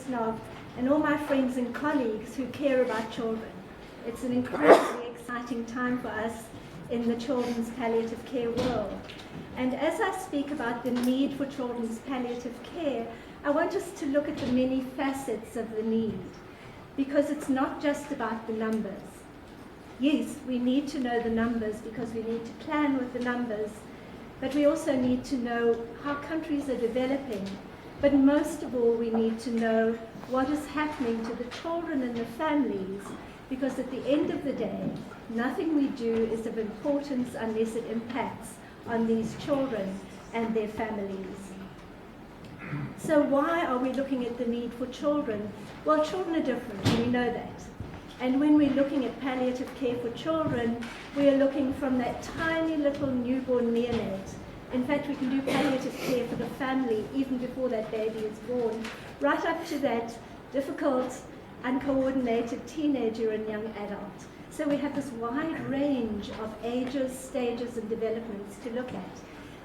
staff, and all my friends and colleagues who care about children. It's an incredibly exciting time for us in the children's palliative care world. And as I speak about the need for children's palliative care, I want us to look at the many facets of the need, because it's not just about the numbers. Yes, we need to know the numbers because we need to plan with the numbers, but we also need to know how countries are developing. But most of all, we need to know what is happening to the children and the families, because at the end of the day, nothing we do is of importance unless it impacts on these children and their families. So why are we looking at the need for children? Well, children are different, and we know that. And when we're looking at palliative care for children, we are looking from that tiny little newborn neonate. In fact, we can do palliative care for the family even before that baby is born, right up to that difficult, uncoordinated teenager and young adult. So we have this wide range of ages, stages, and developments to look at,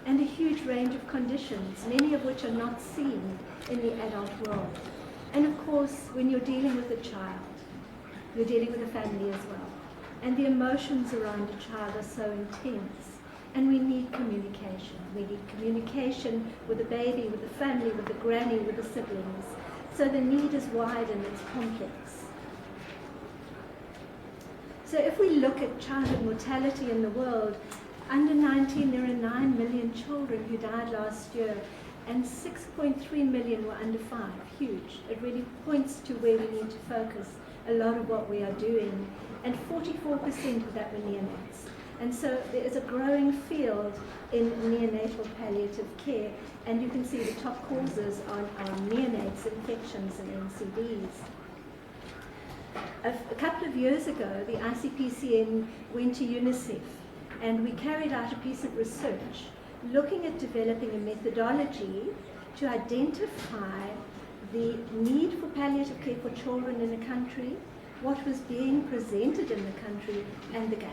and a huge range of conditions, many of which are not seen in the adult world. And of course, when you're dealing with a child, you're dealing with a family as well. And the emotions around a child are so intense. And we need communication. We need communication with the baby, with the family, with the granny, with the siblings. So the need is wide and it's complex. So if we look at childhood mortality in the world, under 19 there are 9 million children who died last year, and 6.3 million were under 5. Huge. It really points to where we need to focus a lot of what we are doing. And 44% of that were neonates. And so there is a growing field in neonatal palliative care, and you can see the top causes are neonates, infections, and NCDs. A couple of years ago, the ICPCN went to UNICEF, and we carried out a piece of research looking at developing a methodology to identify the need for palliative care for children in a country, what was being presented in the country, and the gap.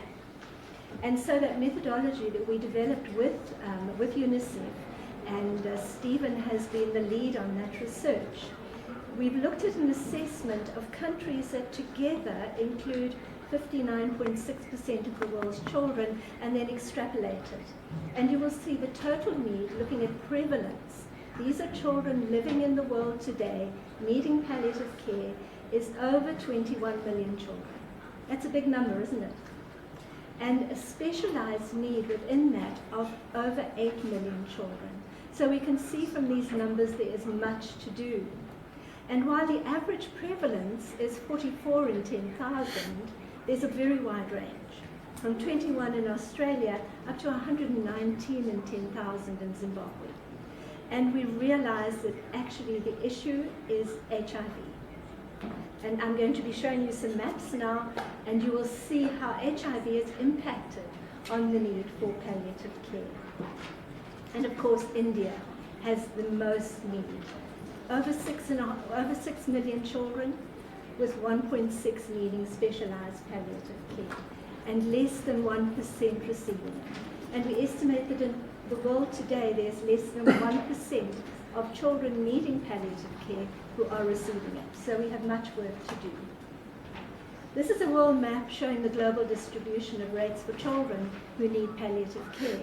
And so that methodology that we developed with UNICEF, and Stephen has been the lead on that research, we've looked at an assessment of countries that together include 59.6% of the world's children, and then extrapolated. And you will see the total need, looking at prevalence. These are children living in the world today, needing palliative care, is over 21 million children. That's a big number, isn't it? And a specialized need within that of over 8 million children. So we can see from these numbers there is much to do. And while the average prevalence is 44 in 10,000, there's a very wide range, from 21 in Australia up to 119 in 10,000 in Zimbabwe. And we realize that actually the issue is HIV. And I'm going to be showing you some maps now, and you will see how HIV is impacted on the need for palliative care. And of course, India has the most need. Over 6 million children, with 1.6 needing specialized palliative care, and less than 1% receiving it. And we estimate that in the world today, there's less than 1% of children needing palliative care who are receiving it. So we have much work to do. This is a world map showing the global distribution of rates for children who need palliative care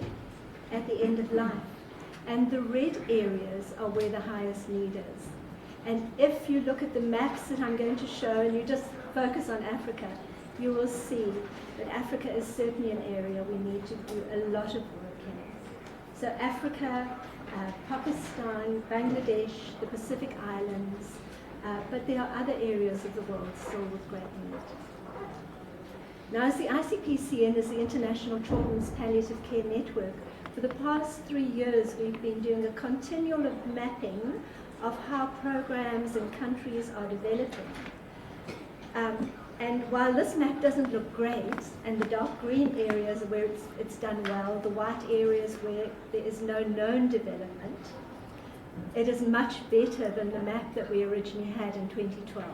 at the end of life. And the red areas are where the highest need is. And if you look at the maps that I'm going to show, and you just focus on Africa, you will see that Africa is certainly an area we need to do a lot of work in. So Africa, Pakistan, Bangladesh, the Pacific Islands, but there are other areas of the world still with great need. Now, as the ICPCN is the International Children's Palliative Care Network, for the past 3 years we've been doing a continual mapping of how programs and countries are developing. And while this map doesn't look great, and the dark green areas are where it's done well, the white areas where there is no known development, it is much better than the map that we originally had in 2012.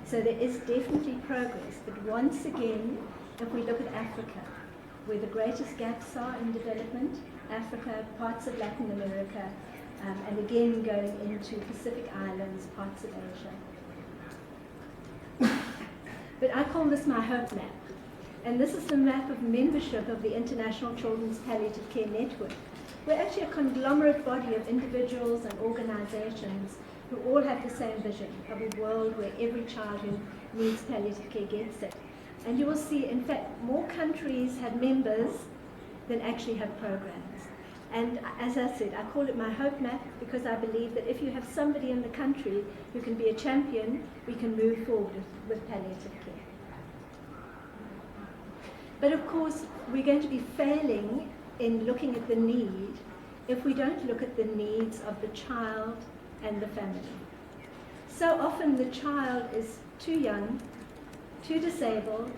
So there is definitely progress, but once again, if we look at Africa, where the greatest gaps are in development, Africa, parts of Latin America, and again going into Pacific Islands, parts of Asia. But I call this my hope map. And this is the map of membership of the International Children's Palliative Care Network. We're actually a conglomerate body of individuals and organizations who all have the same vision of a world where every child who needs palliative care gets it. And you will see, in fact, more countries have members than actually have programs. And as I said, I call it my hope map because I believe that if you have somebody in the country who can be a champion, we can move forward with palliative care. But of course, we're going to be failing in looking at the need if we don't look at the needs of the child and the family. So often the child is too young, too disabled,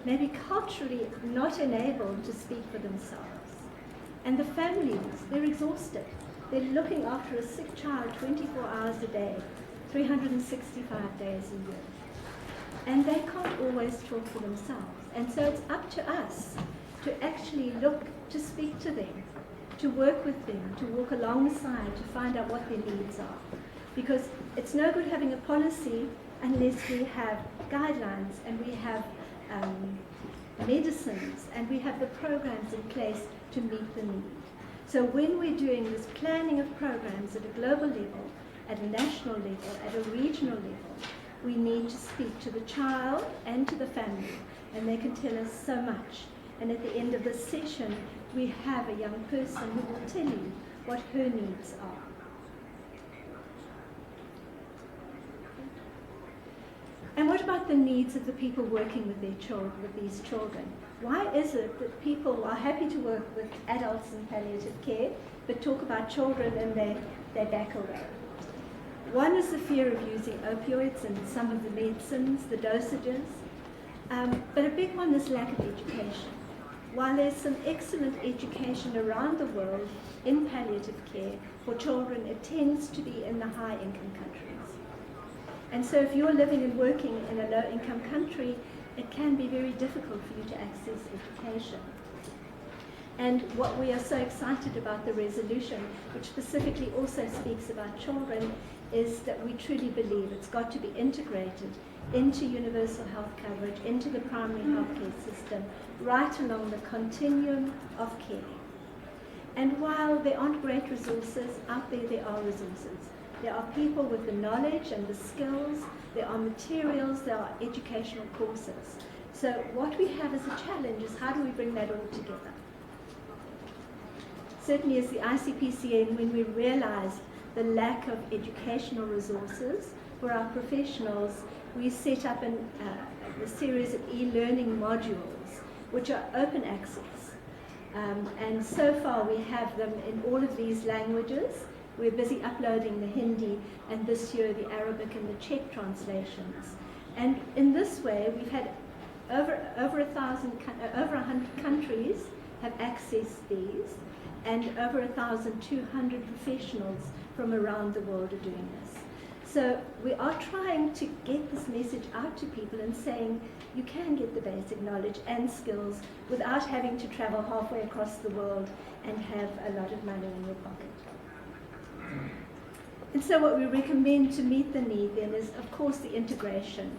maybe culturally not enabled to speak for themselves. And the families, they're exhausted. They're looking after a sick child 24 hours a day, 365 days a year. And they can't always talk for themselves. And so it's up to us to actually look, to speak to them, to work with them, to walk alongside, to find out what their needs are. Because it's no good having a policy unless we have guidelines and we have medicines and we have the programs in place to meet the need. So when we're doing this planning of programs at a global level, at a national level, at a regional level, we need to speak to the child and to the family, and they can tell us so much. And at the end of the session, we have a young person who will tell you what her needs are. And what about the needs of the people working with their children, with these children? Why is it that people are happy to work with adults in palliative care, but talk about children and they back away? One is the fear of using opioids and some of the medicines, the dosages. But a big one is lack of education. While there's some excellent education around the world in palliative care for children, it tends to be in the high-income countries. And so if you're living and working in a low-income country, it can be very difficult for you to access education. And what we are so excited about the resolution, which specifically also speaks about children, is that we truly believe it's got to be integrated into universal health coverage, into the primary healthcare system, right along the continuum of care. And while there aren't great resources, out there are resources. There are people with the knowledge and the skills, there are materials, there are educational courses. So what we have as a challenge is how do we bring that all together? Certainly as the ICPCN, when we realized the lack of educational resources for our professionals, we set up a series of e-learning modules which are open access. And so far we have them in all of these languages. We're busy uploading the Hindi and this year the Arabic and the Czech translations. And in this way we've had over 100 countries have accessed these, and over 1,200 professionals from around the world are doing this. So we are trying to get this message out to people and saying you can get the basic knowledge and skills without having to travel halfway across the world and have a lot of money in your pocket. And so what we recommend to meet the need then is, of course, the integration.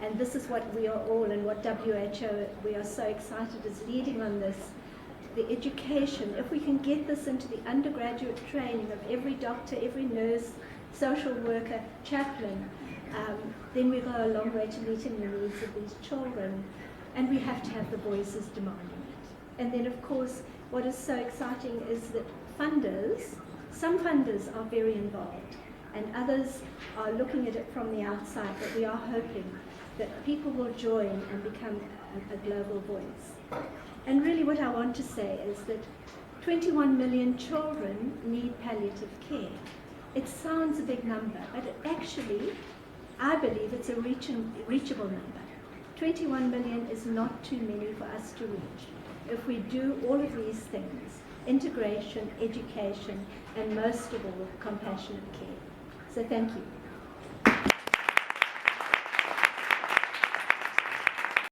And this is what we are all, and what WHO, we are so excited is leading on this. The education, if we can get this into the undergraduate training of every doctor, every nurse, social worker, chaplain, then we go a long way to meeting the needs of these children. And we have to have the voices demanding it. And then, of course, what is so exciting is that funders, some funders are very involved, and others are looking at it from the outside, but we are hoping that people will join and become a global voice. And really what I want to say is that 21 million children need palliative care. It sounds a big number, but actually, I believe it's a reachable number. 21 million is not too many for us to reach if we do all of these things: integration, education, and most of all, compassionate care. So thank you.